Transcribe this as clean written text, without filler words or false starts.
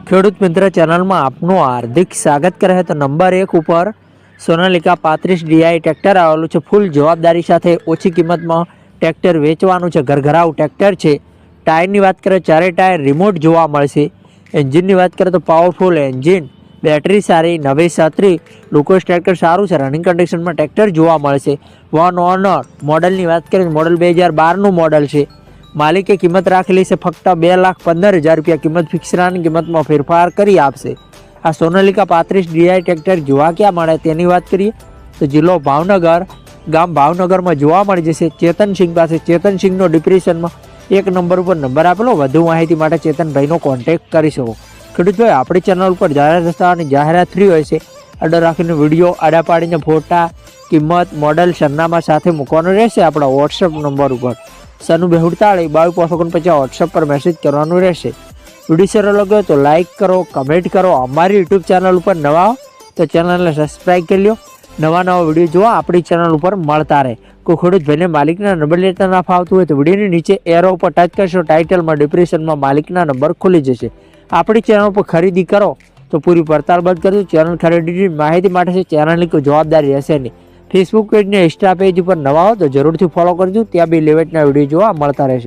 ખેડૂત મિત્ર ચેનલમાં આપનું હાર્દિક સ્વાગત કરે તો નંબર 1 ઉપર સોનાલિકા 35 DI ટ્રેક્ટર આવેલું છે। ફૂલ જવાબદારી સાથે ઓછી કિંમતમાં ટ્રેક્ટર વેચવાનું છે। ઘરઘરાઉ ટ્રેક્ટર છે। ટાયરની વાત કરીએ ચારે ટાયર રિમોટ જોવા મળશે। એન્જિનની વાત કરીએ તો પાવરફુલ એન્જિન, બેટરી સારી, નવી છત્રી, લોકોસ ટ્રેક્ટર સારું છે। રનિંગ કન્ડિશનમાં ટ્રેક્ટર જોવા મળશે। વન ઓનર મોડલની વાત કરીએ મોડલ 2012નું મોડલ છે। માલિકે કિંમત રાખેલી છે ફક્ત 2,15,000 રૂપિયા। કિંમત ફિક્સરાની કિંમતમાં ફેરફાર કરી આપશે। આ સોનાલિકા 35 DI ટ્રેક્ટર જોવા ક્યાં મળે તેની વાત કરીએ તો જિલ્લો ભાવનગર, ગામ ભાવનગરમાં જોવા મળી જશે। ચેતનસિંહ પાસે, ચેતનસિંહનો ડિપ્રેશનમાં 1 નંબર ઉપર નંબર આપેલો। વધુ માહિતી માટે ચેતનભાઈનો કોન્ટેક્ટ કરી શકો। ખેડૂતભાઈ આપણી ચેનલ ઉપર જાહેરાત રસ્તાની જાહેરાત ફ્રી હોય છે। આડો રાખીને વિડીયો આડા પાડીને ફોટા, કિંમત, મોડલ, સરનામા સાથે મૂકવાનું રહેશે આપણા વોટ્સઅપ નંબર ઉપર। 9248 વોટ્સઅપ પર મેસેજ કરવાનું રહેશે। વિડીયો સારો લાગ્યો તો લાઇક કરો, કમેન્ટ કરો। અમારી યુટ્યુબ ચેનલ ઉપર નવા તો ચેનલને સબસ્ક્રાઈબ કરી લો। નવા વિડીયો જોવા આપણી ચેનલ ઉપર મળતા રહે। કોઈ ખેડૂત ભાઈને માલિકના નંબર લેતા ના ફાવતું હોય તો વિડીયોની નીચે એરો ઉપર ટચ કરશો, ટાઇટલમાં ડિપ્રેશનમાં માલિકના નંબર ખુલી જશે। આપણી ચેનલ પર ખરીદી કરો તો પૂરી પડતાલ બંધ કરજો। ચેનલ ખરીદીની માહિતી માટે છે, ચેનલની કોઈ જવાબદારી રહેશે નહીં। ફેસબુક પેજ ને ઇન્સ્ટા પેજ ઉપર નવા હો તો જરૂરથી ફોલો કરજો। ત્યાં બી લેવેટના વિડીયો જોવા મળતા રહેશે।